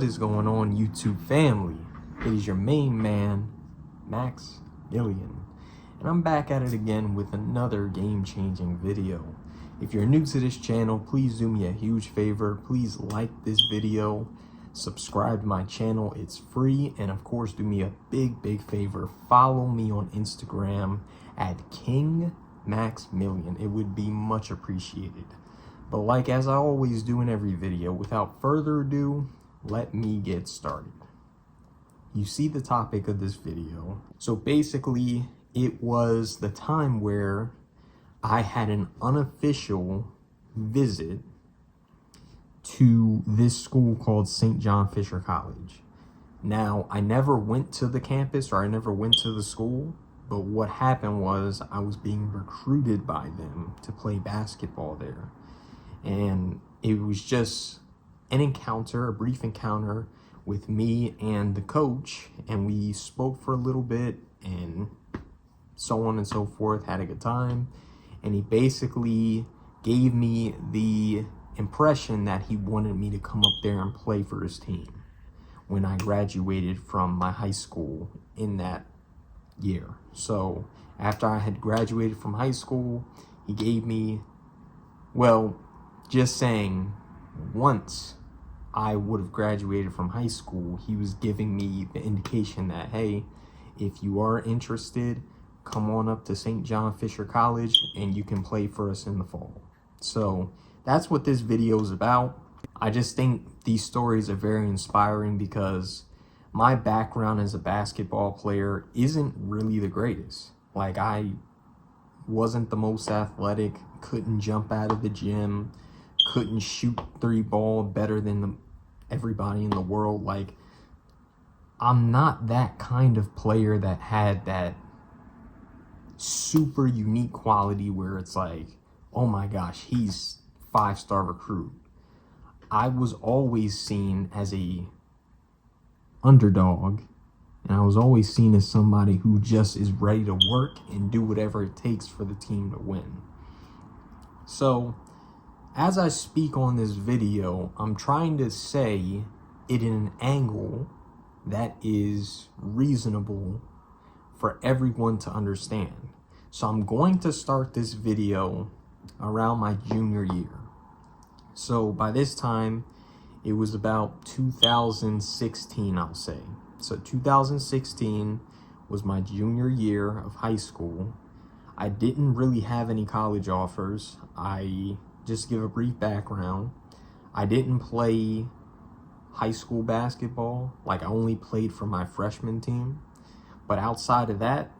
What is going on, YouTube family? It is your main man, Maximilian, and I'm back at it again with another game-changing video. If you're new to this channel, please do me a huge favor. Please like this video, subscribe to my channel, it's free, and of course do me a big favor. Follow me on Instagram at King Maximilian. It would be much appreciated. But like as I always do in every video, without further ado, let me get started. You see the topic of this video. So basically, it was the time where I had an unofficial visit to this school called St. John Fisher College. Now, I never went to the campus, or I never went to the school, but what happened was I was being recruited by them to play basketball there. And it was just an encounter, a brief encounter with me and the coach, and we spoke for a little bit and so on and so forth, had a good time. And he basically gave me the impression that he wanted me to come up there and play for his team when I graduated from my high school in that year. So after I had graduated from high school, he gave me, well, just saying, once I would have graduated from high school, he was giving me the indication that, hey, if you are interested, come on up to St. John Fisher College and you can play for us in the fall. So that's what this video is about. I just think these stories are very inspiring because my background as a basketball player isn't really the greatest. Like, I wasn't the most athletic, couldn't jump out of the gym, couldn't shoot three ball better than everybody in the world. Like, I'm not that kind of player that had that super unique quality where it's like, oh my gosh, he's 5-star recruit. I was always seen as a underdog, and I was always seen as somebody who just is ready to work and do whatever it takes for the team to win. So as I speak on this video, I'm trying to say it in an angle that is reasonable for everyone to understand. So I'm going to start this video around my junior year. So by this time, it was about 2016, I'll say. So 2016 was my junior year of high school. I didn't really have any college offers. Just to give a brief background, I didn't play high school basketball. Like, I only played for my freshman team. But outside of that,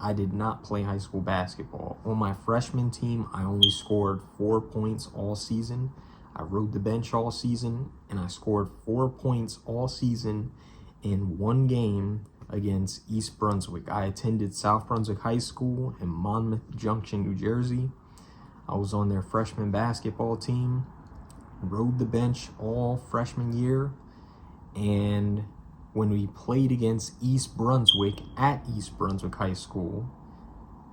I did not play high school basketball. On my freshman team, I only scored 4 points all season. I rode the bench all season, and I scored 4 points all season in one game against East Brunswick. I attended South Brunswick High School in Monmouth Junction, New Jersey. I was on their freshman basketball team, rode the bench all freshman year, and when we played against East Brunswick at East Brunswick High School,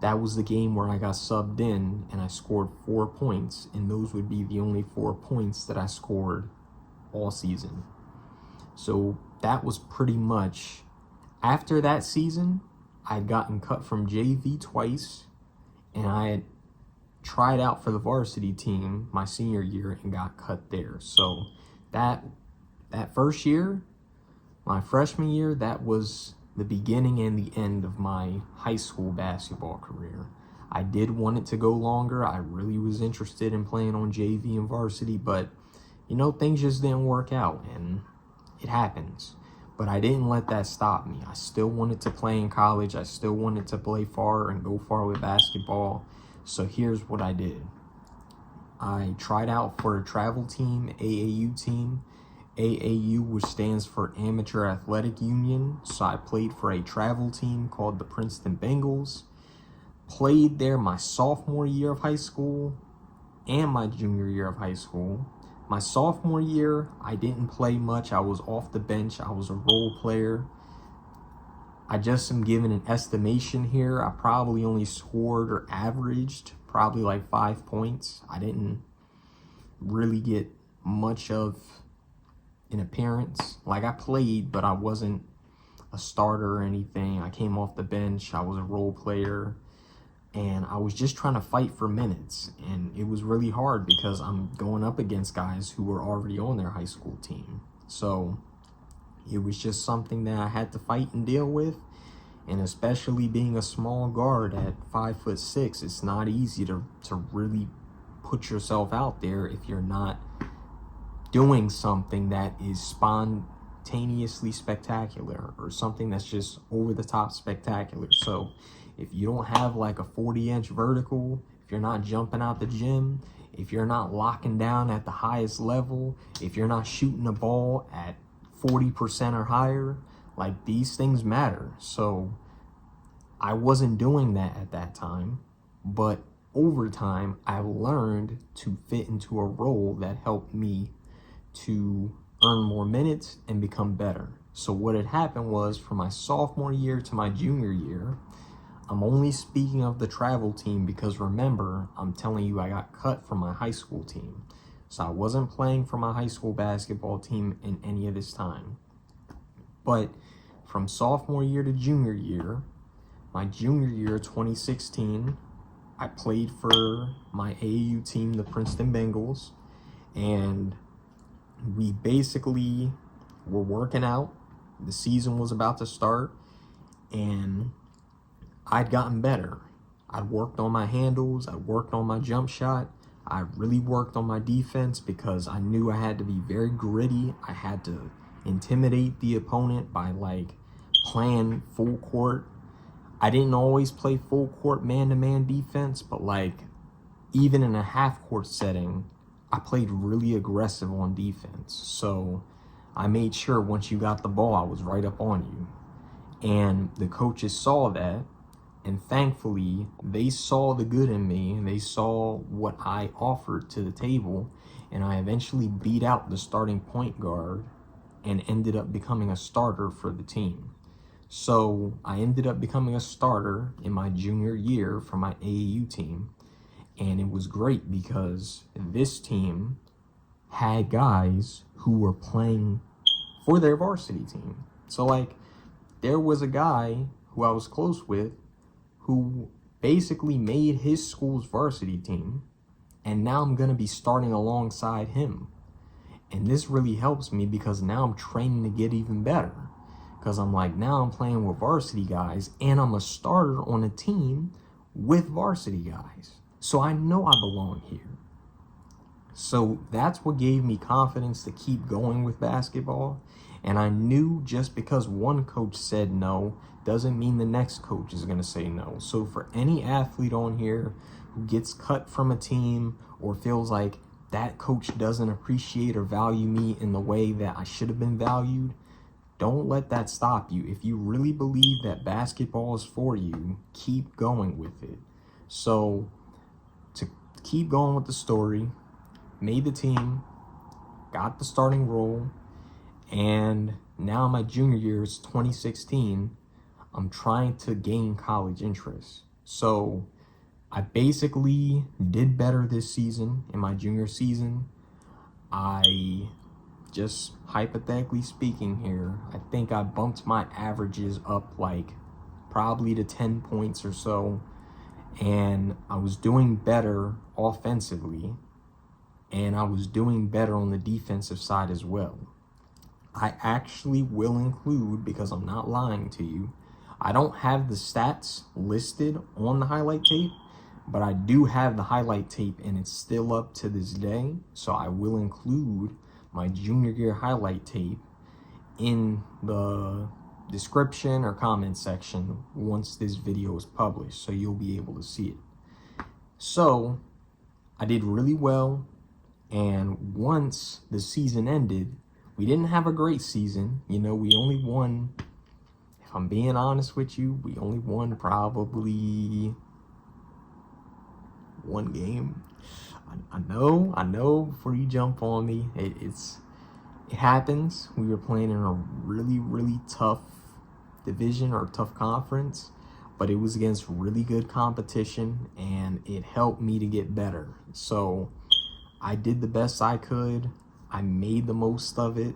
that was the game where I got subbed in and I scored 4 points, and those would be the only 4 points that I scored all season. So that was pretty much, after that season, I'd gotten cut from JV twice, and I had tried out for the varsity team my senior year and got cut there. So that first year, my freshman year, that was the beginning and the end of my high school basketball career. I did want it to go longer. I really was interested in playing on JV and varsity, but you know, things just didn't work out, and it happens. But I didn't let that stop me. I still wanted to play in college. I still wanted to play far and go far with basketball. So here's what I did. I tried out for a travel team, AAU team. AAU, which stands for Amateur Athletic Union. So I played for a travel team called the Princeton Bengals. Played there my sophomore year of high school and my junior year of high school. My sophomore year, I didn't play much. I was off the bench. I was a role player. I just am giving an estimation here. I probably only scored or averaged probably like 5 points. I didn't really get much of an appearance. Like, I played, but I wasn't a starter or anything. I came off the bench. I was a role player, and I was just trying to fight for minutes. And it was really hard because I'm going up against guys who were already on their high school team. So it was just something that I had to fight and deal with. And especially being a small guard at 5'6", it's not easy to really put yourself out there if you're not doing something that is spontaneously spectacular or something that's just over the top spectacular. So if you don't have like a 40-inch vertical, if you're not jumping out the gym, if you're not locking down at the highest level, if you're not shooting the ball at 40% or higher, like, these things matter. So I wasn't doing that at that time, but over time I learned to fit into a role that helped me to earn more minutes and become better. So what had happened was, from my sophomore year to my junior year, I'm only speaking of the travel team because, remember, I'm telling you I got cut from my high school team. So I wasn't playing for my high school basketball team in any of this time. But from sophomore year to junior year, my junior year, 2016, I played for my AAU team, the Princeton Bengals, and we basically were working out. The season was about to start, and I'd gotten better. I'd worked on my handles, I worked on my jump shot, I really worked on my defense because I knew I had to be very gritty. I had to intimidate the opponent by, like, playing full court. I didn't always play full court man-to-man defense, but, like, even in a half-court setting, I played really aggressive on defense. So I made sure once you got the ball, I was right up on you. And the coaches saw that, and thankfully, they saw the good in me, and they saw what I offered to the table, and I eventually beat out the starting point guard and ended up becoming a starter for the team. So I ended up becoming a starter in my junior year for my AAU team, and it was great because this team had guys who were playing for their varsity team. So, like, there was a guy who I was close with who basically made his school's varsity team, and now I'm going to be starting alongside him. And this really helps me because now I'm training to get even better. Because I'm like, now I'm playing with varsity guys, and I'm a starter on a team with varsity guys. So I know I belong here. So that's what gave me confidence to keep going with basketball. And I knew just because one coach said no doesn't mean the next coach is going to say no. So for any athlete on here who gets cut from a team or feels like that coach doesn't appreciate or value me in the way that I should have been valued, don't let that stop you. If you really believe that basketball is for you, keep going with it. So to keep going with the story, made the team, got the starting role, and now my junior year is 2016. I'm trying to gain college interest. So I basically did better this season. In my junior season, I, just hypothetically speaking here, I think I bumped my averages up like probably to 10 points or so. And I was doing better offensively, and I was doing better on the defensive side as well. I actually will include, because I'm not lying to you, I don't have the stats listed on the highlight tape, but I do have the highlight tape, and it's still up to this day. So I will include my junior year highlight tape in the description or comment section once this video is published, so you'll be able to see it. So I did really well, and once the season ended, we didn't have a great season. You know, we only won, if I'm being honest with you, we only won probably one game. I know, before you jump on me, it happens. We were playing in a really, really tough division or tough conference, but it was against really good competition, and it helped me to get better. So I did the best I could. I made the most of it.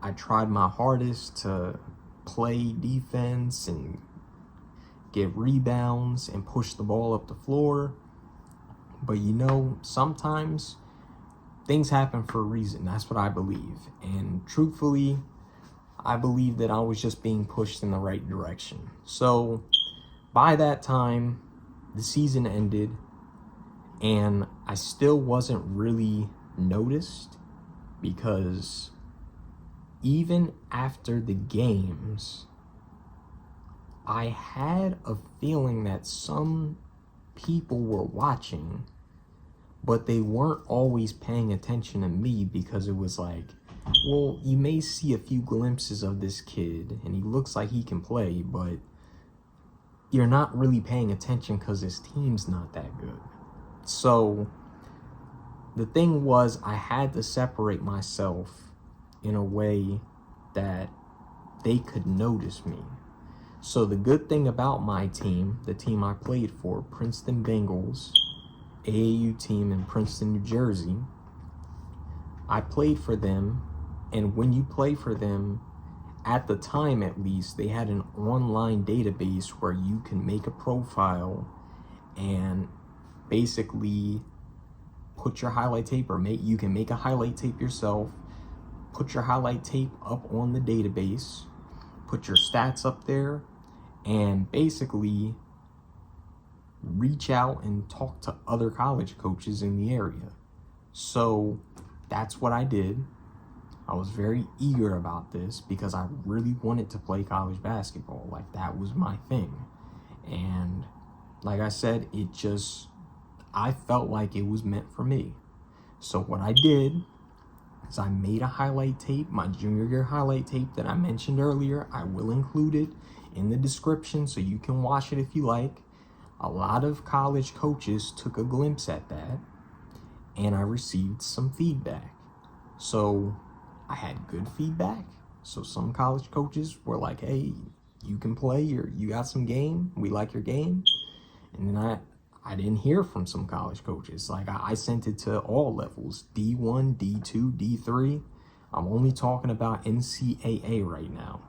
I tried my hardest to play defense and get rebounds and push the ball up the floor. But you know, sometimes things happen for a reason. That's what I believe. And truthfully, I believe that I was just being pushed in the right direction. So by that time, the season ended, and I still wasn't really noticed, because even after the games, I had a feeling that some people were watching, but they weren't always paying attention to me, because it was like, well, you may see a few glimpses of this kid and he looks like he can play, but you're not really paying attention because his team's not that good. So the thing was, I had to separate myself in a way that they could notice me. So the good thing about my team, the team I played for, Princeton Bengals, AAU team in Princeton, New Jersey, I played for them. And when you play for them, at the time at least, they had an online database where you can make a profile and basically put your highlight tape, or you can make a highlight tape yourself, put your highlight tape up on the database, put your stats up there, and basically reach out and talk to other college coaches in the area. So that's what I did. I was very eager about this because I really wanted to play college basketball. Like, that was my thing. And like I said, I felt like it was meant for me. So what I did is I made a highlight tape, my junior year highlight tape that I mentioned earlier. I will include it in the description so you can watch it if you like. A lot of college coaches took a glimpse at that, and I received some feedback. So I had good feedback. So some college coaches were like, hey, you can play, you got some game, we like your game. And then I didn't hear from some college coaches. Like, I sent it to all levels, D1, D2, D3. I'm only talking about NCAA right now.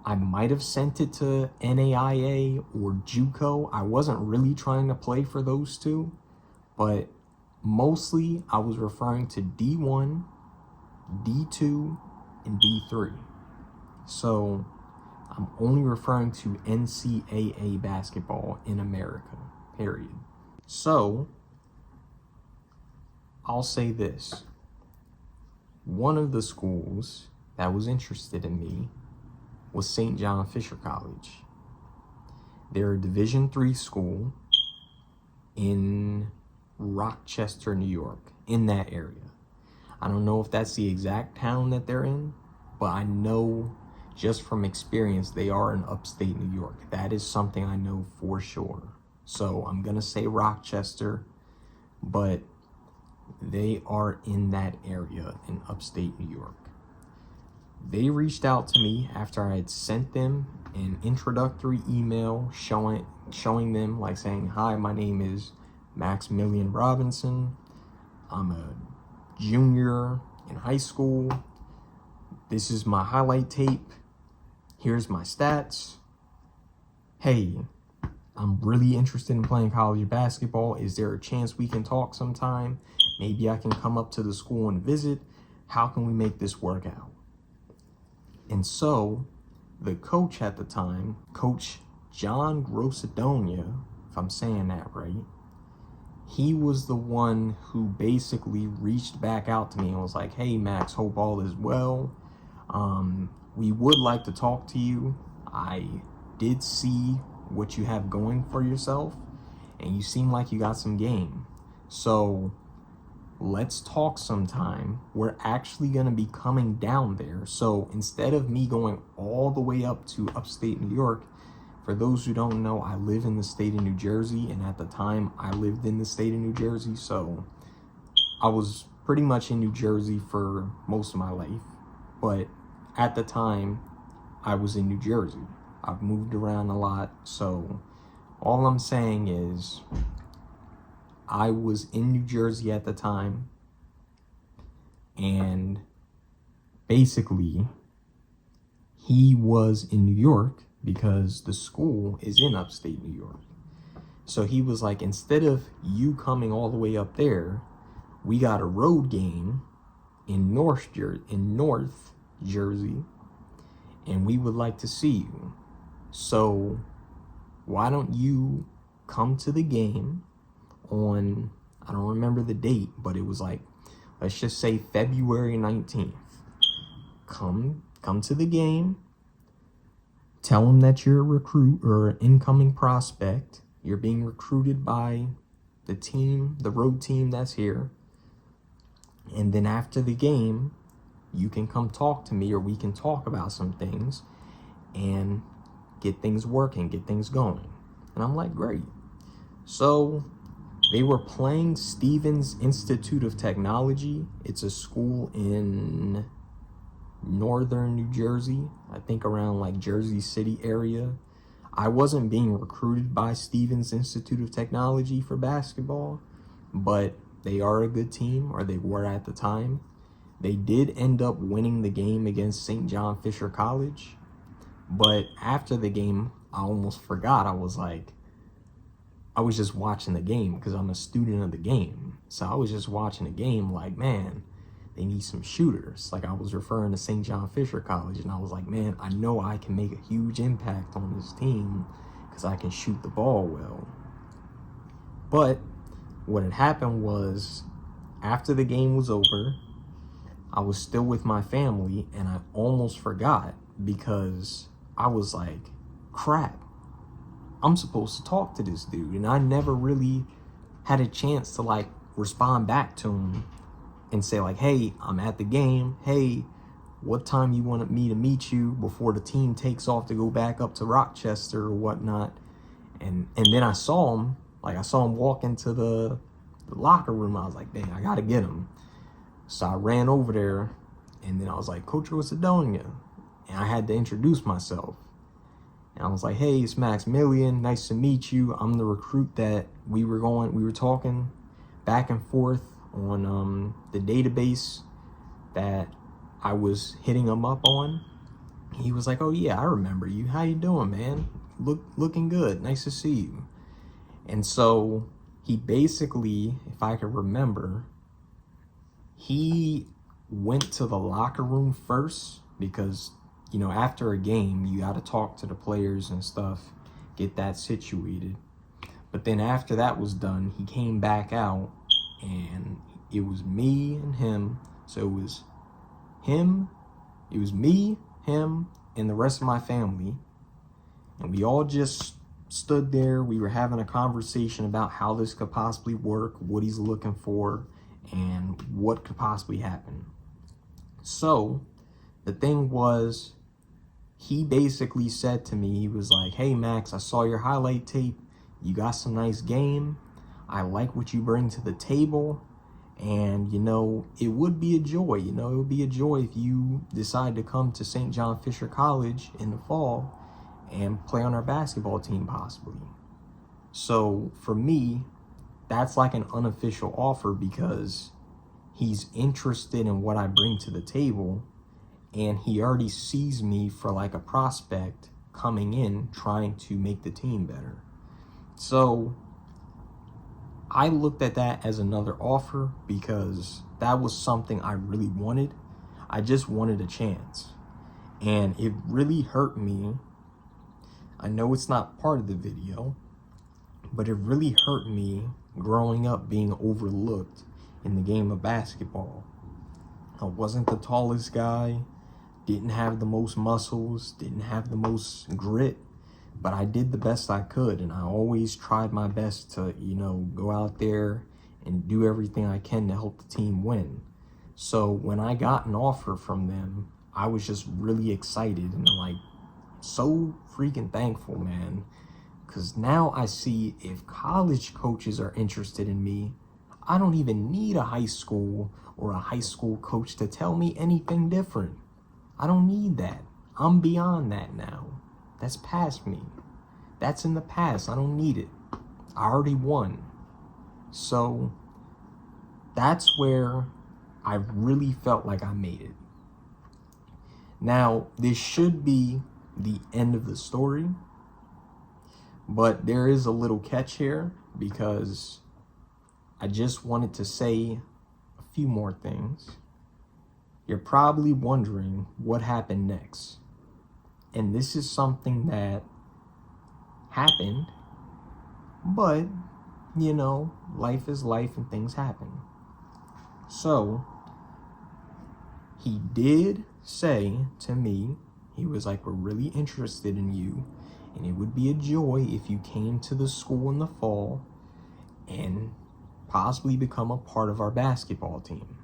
I might have sent it to NAIA or JUCO. I wasn't really trying to play for those two, but mostly I was referring to D1, D2, and D3. So I'm only referring to NCAA basketball in America, period. So I'll say this. One of the schools that was interested in me was St. John Fisher College. They're a Division III school in Rochester, New York, in that area. I don't know if that's the exact town that they're in, but I know just from experience they are in upstate New York. That is something I know for sure. So I'm gonna say Rochester, but they are in that area in upstate New York. They reached out to me after I had sent them an introductory email showing them, like, saying, hi, my name is Maximilian Robinson. I'm a junior in high school. This is my highlight tape. Here's my stats. Hey, I'm really interested in playing college basketball. Is there a chance we can talk sometime? Maybe I can come up to the school and visit. How can we make this work out? And so the coach at the time, Coach John Grossadonia, if I'm saying that right, he was the one who basically reached back out to me and was like, hey, Max, hope all is well. We would like to talk to you. I did see what you have going for yourself, and you seem like you got some game. So let's talk sometime. We're actually going to be coming down there. So instead of me going all the way up to upstate New York, for those who don't know, I live in the state of New Jersey, and at the time I lived in the state of New Jersey. So I was pretty much in New Jersey for most of my life, but at the time I was in New Jersey. I've moved around a lot. So all I'm saying is I was in New Jersey at the time, and basically, he was in New York because the school is in upstate New York. So he was like, instead of you coming all the way up there, we got a road game in North Jersey, and we would like to see you. So why don't you come to the game on, I don't remember the date, but it was like, let's just say February 19th. Come to the game. Tell them that you're a recruit or an incoming prospect. You're being recruited by the team, the road team that's here. And then after the game, you can come talk to me, or we can talk about some things and get things working, get things going. And I'm like, great. So they were playing Stevens Institute of Technology. It's a school in northern New Jersey, I think around like Jersey City area. I wasn't being recruited by Stevens Institute of Technology for basketball, but they are a good team, or they were at the time. They did end up winning the game against St. John Fisher College, but after the game, I almost forgot. I was just watching the game because I'm a student of the game. So I was just watching the game like, man, they need some shooters. Like, I was referring to St. John Fisher College, and I was like, man, I know I can make a huge impact on this team because I can shoot the ball well. But what had happened was, after the game was over, I was still with my family, and I almost forgot because I was like, crap, I'm supposed to talk to this dude. And I never really had a chance to like respond back to him and say like, hey, I'm at the game. Hey, what time you wanted me to meet you before the team takes off to go back up to Rochester or whatnot? And then I saw him walk into the locker room. I was like, dang, I gotta get him. So I ran over there, and then I was like, Coach Rosadonia. And I had to introduce myself. And I was like, hey, it's Maximilian. Nice to meet you. I'm the recruit that we were talking back and forth on the database that I was hitting him up on. He was like, oh yeah, I remember you. How you doing, man? Looking good. Nice to see you. And so he basically, if I could remember, he went to the locker room first because, you know, after a game, you got to talk to the players and stuff, get that situated. But then after that was done, he came back out, and it was me and him. So it was me, him, and the rest of my family. And we all just stood there. We were having a conversation about how this could possibly work, what he's looking for, and what could possibly happen. So the thing was, he basically said to me, he was like, hey Max, I saw your highlight tape. You got some nice game. I like what you bring to the table. And, you know, it would be a joy. You know, it would be a joy if you decide to come to St. John Fisher College in the fall and play on our basketball team possibly. So for me, that's like an unofficial offer because he's interested in what I bring to the table, and he already sees me for like a prospect coming in trying to make the team better. So I looked at that as another offer because that was something I really wanted. I just wanted a chance. And it really hurt me. I know it's not part of the video, but it really hurt me growing up being overlooked in the game of basketball. I wasn't the tallest guy, didn't have the most muscles, didn't have the most grit, but I did the best I could, and I always tried my best to, you know, go out there and do everything I can to help the team win. So when I got an offer from them, I was just really excited and like so freaking thankful, man. Because now I see if college coaches are interested in me, I don't even need a high school or a high school coach to tell me anything different. I don't need that. I'm beyond that now. That's past me. That's in the past. I don't need it. I already won. So that's where I really felt like I made it. Now, this should be the end of the story, but there is a little catch here because I just wanted to say a few more things. You're probably wondering what happened next. And this is something that happened, but, you know, life is life and things happen. So, he did say to me, he was like, we're really interested in you, and it would be a joy if you came to the school in the fall and possibly become a part of our basketball team.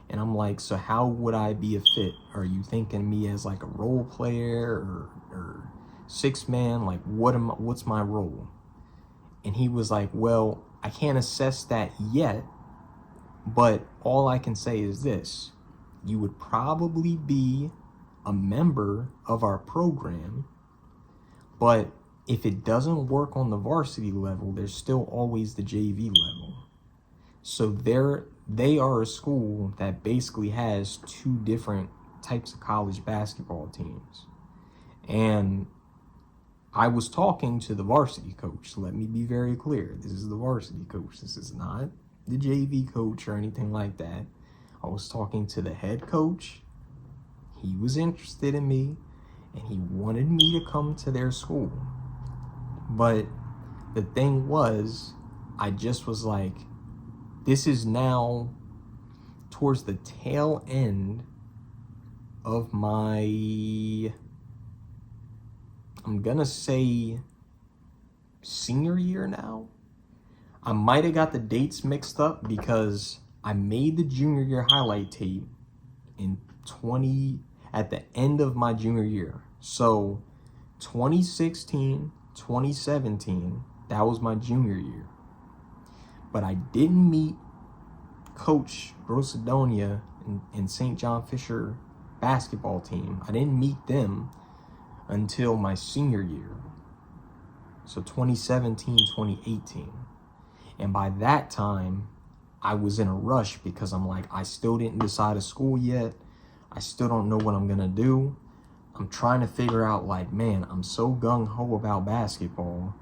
And I'm like, so how would I be a fit? Are you thinking me as like a role player or six man? Like, what's my role? And he was like, well, I can't assess that yet, but all I can say is this. You would probably be a member of our program, but if it doesn't work on the varsity level, there's still always the JV level. So they are a school that basically has two different types of college basketball teams. And I was talking to the varsity coach. Let me be very clear. This is the varsity coach. This is not the JV coach or anything like that. I was talking to the head coach. He was interested in me and he wanted me to come to their school. But the thing was, I just was like, this is now towards the tail end of my, I'm gonna say senior year now. I might have got the dates mixed up because I made the junior year highlight tape at the end of my junior year. So 2016, 2017, that was my junior year. But I didn't meet Coach Grossedonia and St. John Fisher basketball team. I didn't meet them until my senior year. So 2017, 2018. And by that time, I was in a rush because I'm like, I still didn't decide a school yet. I still don't know what I'm gonna do. I'm trying to figure out like, man, I'm so gung-ho about basketball,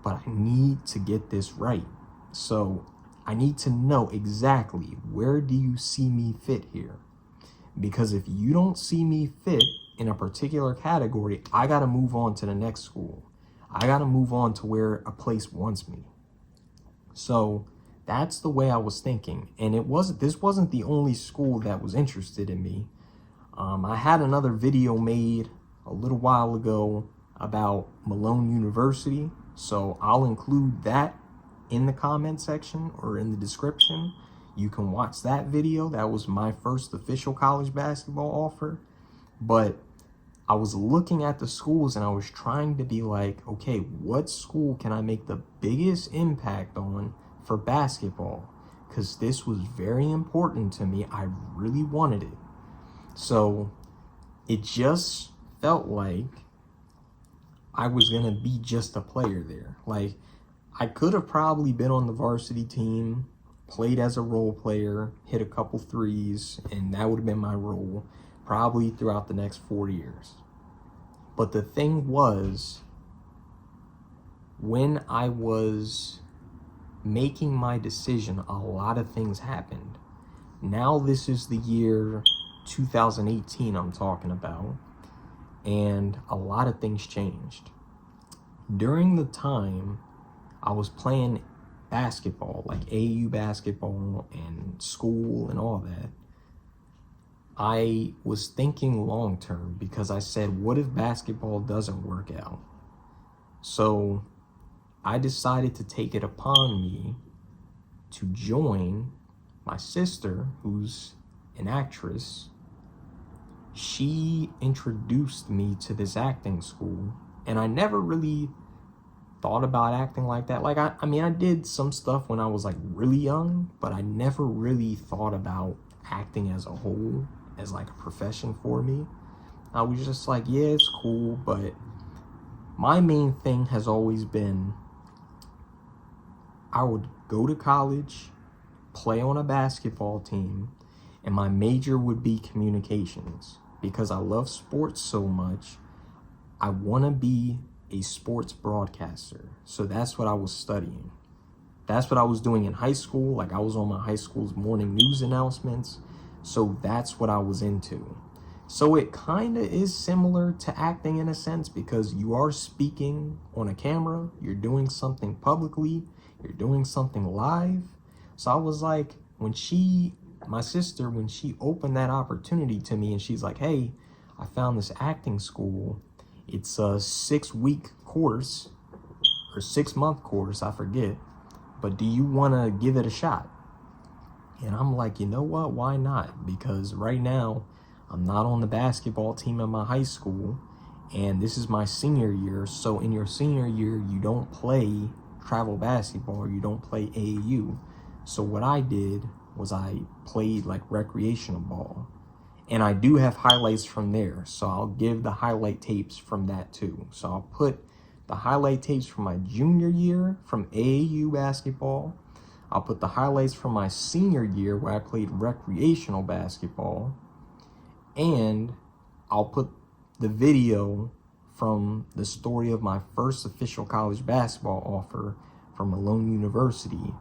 but I need to get this right. So I need to know exactly where do you see me fit here? Because if you don't see me fit in a particular category, I gotta move on to the next school. I gotta move on to where a place wants me. So that's the way I was thinking. And this wasn't the only school that was interested in me. I had another video made a little while ago about Malone University. So I'll include that in the comment section or in the description. You can watch that video. That was my first official college basketball offer. But I was looking at the schools and I was trying to be like, okay, what school can I make the biggest impact on for basketball? Because this was very important to me. I really wanted it. So it just felt like I was going to be just a player there. Like, I could have probably been on the varsity team, played as a role player, hit a couple threes, and that would have been my role probably throughout the next 4 years. But the thing was, when I was making my decision, a lot of things happened. Now this is the year 2018 I'm talking about, and a lot of things changed. During the time I was playing basketball, like AAU basketball and school and all that, I was thinking long term because I said, what if basketball doesn't work out? So I decided to take it upon me to join my sister, who's an actress. She introduced me to this acting school, and I never really thought about acting like that. Like, I mean, I did some stuff when I was like really young, but I never really thought about acting as a whole as like a profession for me. I was just like, yeah, it's cool, but my main thing has always been I would go to college, play on a basketball team, and my major would be communications. because I love sports so much, I want to be a sports broadcaster. So that's what I was studying. That's what I was doing in high school. Like, I was on my high school's morning news announcements. So that's what I was into. So it kind of is similar to acting in a sense, because you are speaking on a camera, you're doing something publicly, you're doing something live. So I was like, my sister, when she opened that opportunity to me and she's like, hey, I found this acting school. It's a 6-week course or 6-month course, I forget. But do you want to give it a shot? And I'm like, you know what? Why not? Because right now, I'm not on the basketball team in my high school, and this is my senior year. So in your senior year, you don't play travel basketball, you don't play AAU. So what I did was I played like recreational ball. And I do have highlights from there. So I'll give the highlight tapes from that too. So I'll put the highlight tapes from my junior year from AAU basketball. I'll put the highlights from my senior year where I played recreational basketball. And I'll put the video from the story of my first official college basketball offer from Malone University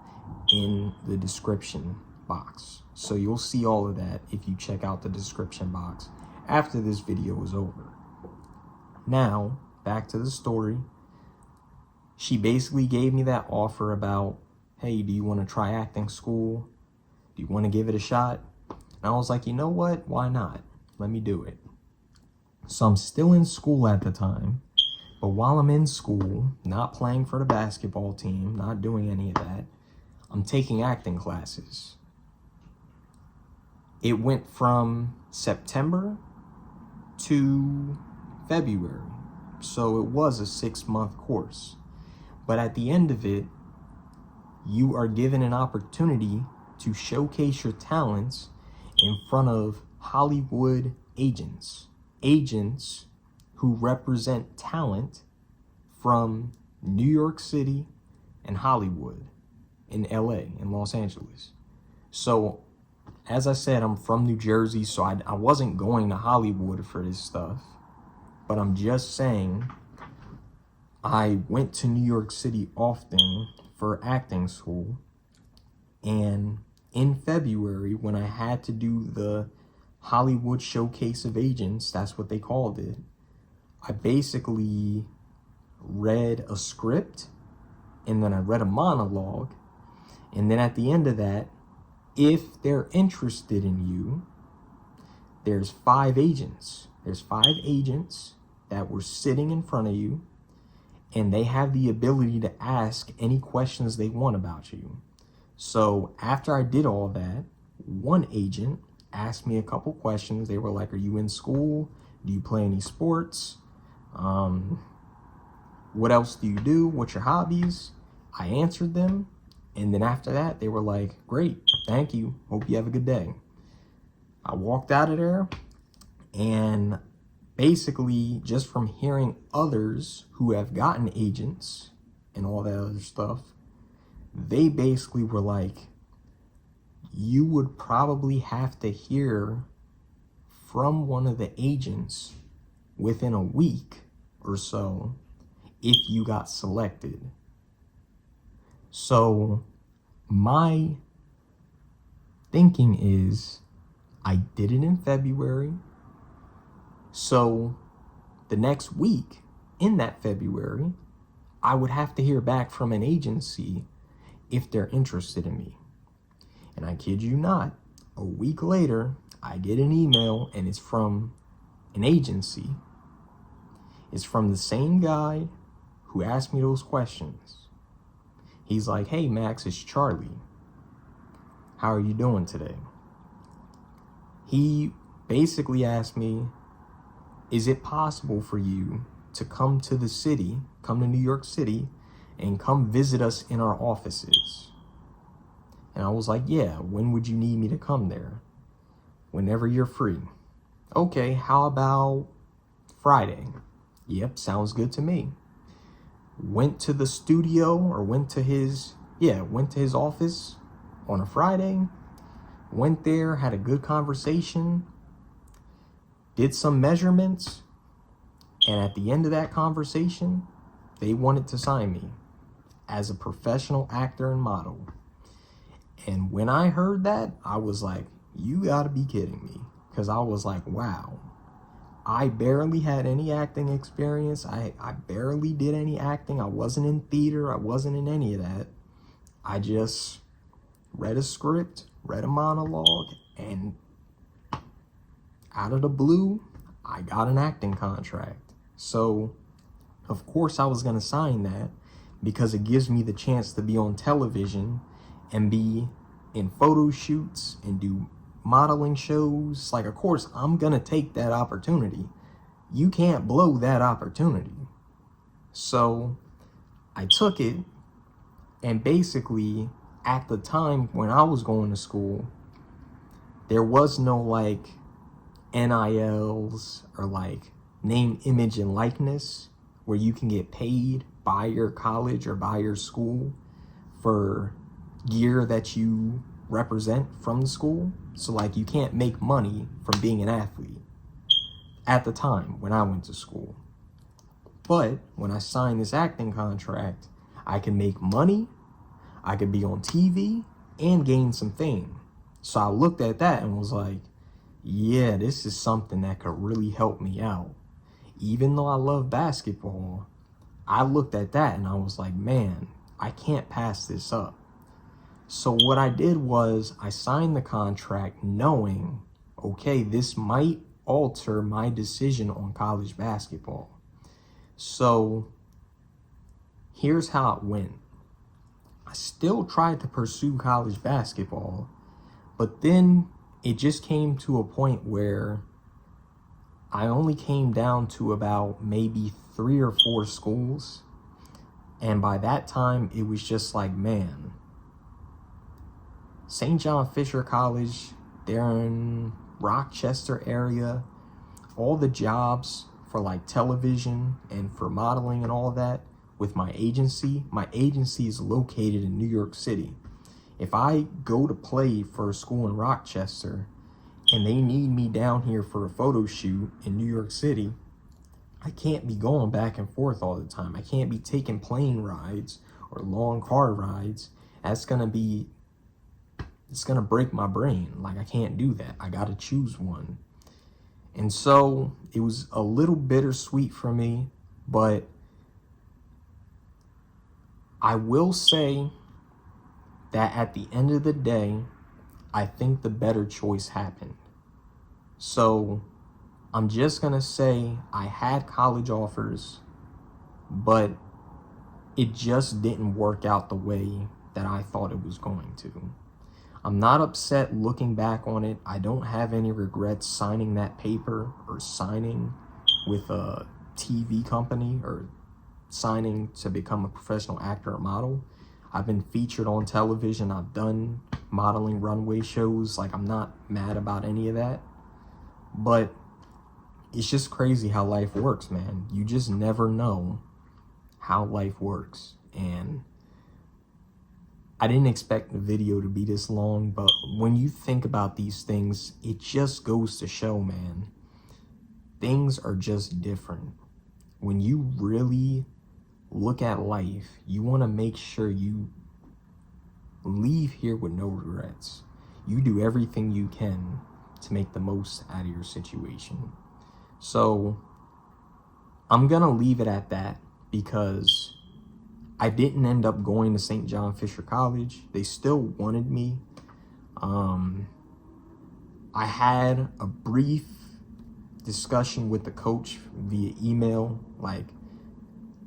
in the description box. So you'll see all of that if you check out the description box after this video is over. Now, back to the story. She basically gave me that offer about, hey, do you want to try acting school? Do you want to give it a shot? And I was like, you know what? Why not? Let me do it. So I'm still in school at the time, but while I'm in school, not playing for the basketball team, not doing any of that, I'm taking acting classes. It went from September to February, so it was a 6-month course. But at the end of it, you are given an opportunity to showcase your talents in front of Hollywood agents who represent talent from New York City and Hollywood, in LA, in Los Angeles. So, as I said, I'm from New Jersey, so I wasn't going to Hollywood for this stuff, but I'm just saying I went to New York City often for acting school, and in February, when I had to do the Hollywood Showcase of Agents, that's what they called it, I basically read a script, and then I read a monologue, and then at the end of that, if they're interested in you, there's 5 agents. There's 5 agents that were sitting in front of you, and they have the ability to ask any questions they want about you. So after I did all that, one agent asked me a couple questions. They were like, are you in school? Do you play any sports? What else do you do? What's your hobbies? I answered them. And then after that, they were like, great, thank you. Hope you have a good day. I walked out of there, and basically just from hearing others who have gotten agents and all that other stuff, they basically were like, you would probably have to hear from one of the agents within a week or so if you got selected. So my thinking is, I did it in February. So the next week in that February, I would have to hear back from an agency if they're interested in me. And I kid you not, a week later, I get an email, and it's from an agency. It's from the same guy who asked me those questions. He's like, hey, Max, it's Charlie. How are you doing today? He basically asked me, is it possible for you to come to the city, come to New York City, and come visit us in our offices? And I was like, yeah, when would you need me to come there? Whenever you're free. Okay, how about Friday? Yep, sounds good to me. Went to the studio, or went to his office on a Friday. Went there, had a good conversation. did some measurements, and at the end of that conversation, they wanted to sign me as a professional actor and model. And when I heard that, I was like, you gotta be kidding me. Because I was like, wow, I barely had any acting experience. I barely did any acting. I wasn't in theater. I wasn't in any of that. I just read a script, read a monologue, and out of the blue, I got an acting contract. So, of course, I was going to sign that because it gives me the chance to be on television and be in photo shoots and do modeling shows. Like, of course, I'm going to take that opportunity. You can't blow that opportunity. So, I took it, and basically, at the time when I was going to school, there was no, like, NILs or, like, name, image, and likeness where you can get paid by your college or by your school for gear that you represent from the school. So, like, you can't make money from being an athlete at the time when I went to school. But when I signed this acting contract, I can make money, I could be on TV, and gain some fame. So I looked at that and was like, yeah, this is something that could really help me out. Even though I love basketball, I looked at that and I was like, man, I can't pass this up. So what I did was I signed the contract knowing, okay, this might alter my decision on college basketball. So here's how it went. I still tried to pursue college basketball, but then it just came to a point where I only came down to about maybe 3 or 4 schools. And by that time, it was just like, man, St. John Fisher College, they're in Rochester area. All the jobs for like television and for modeling and all that with my agency is located in New York City. If I go to play for a school in Rochester and they need me down here for a photo shoot in New York City, I can't be going back and forth all the time. I can't be taking plane rides or long car rides. It's gonna break my brain. Like, I can't do that. I gotta choose one. And so it was a little bittersweet for me, but I will say that at the end of the day, I think the better choice happened. So I'm just gonna say I had college offers, but it just didn't work out the way that I thought it was going to. I'm not upset looking back on it. I don't have any regrets signing that paper or signing with a TV company or signing to become a professional actor or model. I've been featured on television. I've done modeling runway shows. Like, I'm not mad about any of that. But it's just crazy how life works, man. You just never know how life works. And I didn't expect the video to be this long, but when you think about these things, it just goes to show, man, things are just different. When you really look at life, you want to make sure you leave here with no regrets. You do everything you can to make the most out of your situation. So I'm going to leave it at that because I didn't end up going to St. John Fisher College. They still wanted me. I had a brief discussion with the coach via email. Like,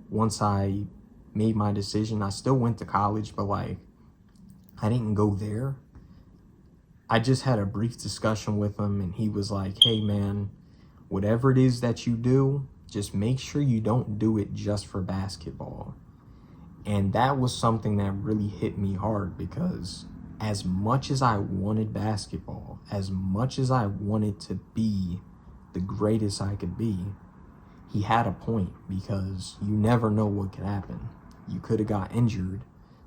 once I made my decision, I still went to college, but like, I didn't go there. I just had a brief discussion with him, and he was like, hey man, whatever it is that you do, just make sure you don't do it just for basketball. And that was something that really hit me hard, because as much as I wanted basketball, as much as I wanted to be the greatest I could be, he had a point, because you never know what could happen. You could have got injured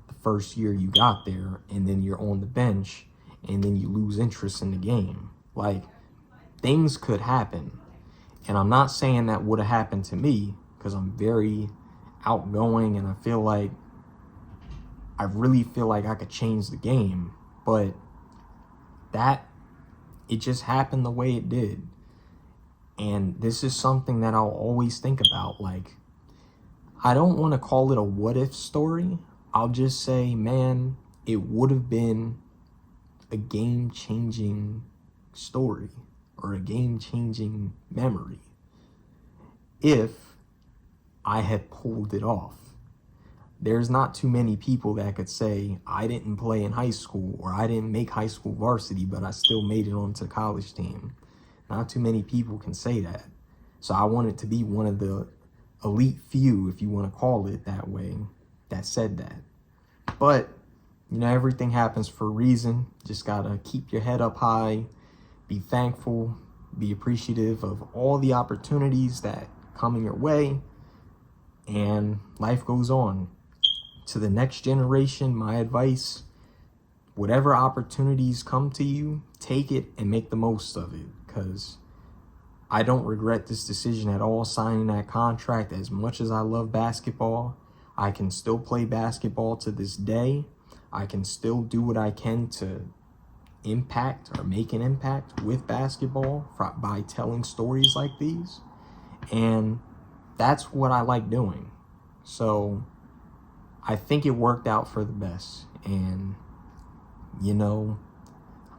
the first year you got there, and then you're on the bench, and then you lose interest in the game. Like, things could happen. And I'm not saying that would have happened to me, because I'm very outgoing and I really feel like I could change the game. But it just happened the way it did. And this is something that I'll always think about. Like, I don't want to call it a what if story. I'll just say, man, it would have been a game-changing story or a game-changing memory if I had pulled it off. There's not too many people that could say, I didn't play in high school, or I didn't make high school varsity, but I still made it onto the college team. Not too many people can say that. So I wanted to be one of the elite few, if you want to call it that way, that said that. But, everything happens for a reason. Just gotta keep your head up high, be thankful, be appreciative of all the opportunities that come in your way, and life goes on. To the next generation, my advice, whatever opportunities come to you, take it and make the most of it, because I don't regret this decision at all, signing that contract. As much as I love basketball, I can still play basketball to this day. I can still do what I can to impact or make an impact with basketball by telling stories like these. And that's what I like doing. So I think it worked out for the best. And,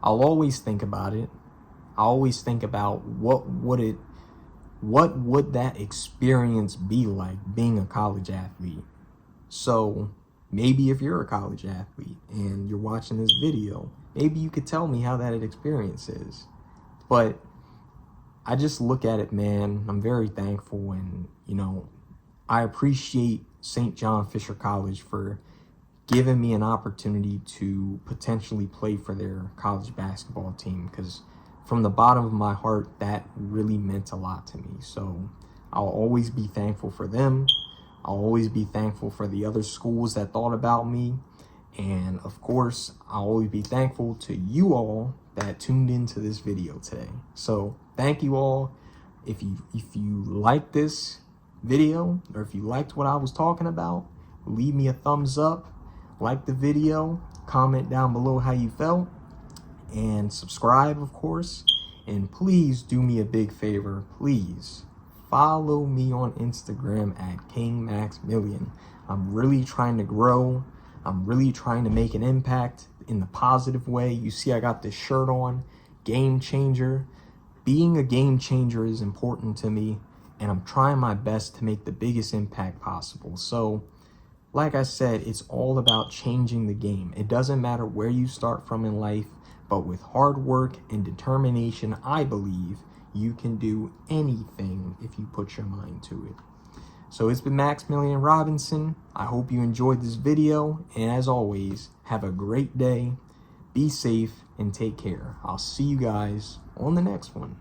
I'll always think about it. I always think about what would that experience be like, being a college athlete. So maybe if you're a college athlete and you're watching this video, maybe you could tell me how that experience is. But I just look at it, man, I'm very thankful, and, I appreciate St. John Fisher College for giving me an opportunity to potentially play for their college basketball team, because from the bottom of my heart, that really meant a lot to me. So I'll always be thankful for them. I'll always be thankful for the other schools that thought about me. And of course, I'll always be thankful to you all that tuned into this video today. So thank you all. If you like this video, or if you liked what I was talking about, leave me a thumbs up, like the video, comment down below how you felt, and subscribe, of course. And please do me a big favor. Please follow me on Instagram at KingMaxMillion. I'm really trying to grow. I'm really trying to make an impact in the positive way. You see, I got this shirt on, Game Changer. Being a game changer is important to me, and I'm trying my best to make the biggest impact possible. So, like I said, it's all about changing the game. It doesn't matter where you start from in life, but with hard work and determination, I believe you can do anything if you put your mind to it. So it's been Maximilian Robinson. I hope you enjoyed this video, and as always, have a great day, be safe, and take care. I'll see you guys on the next one.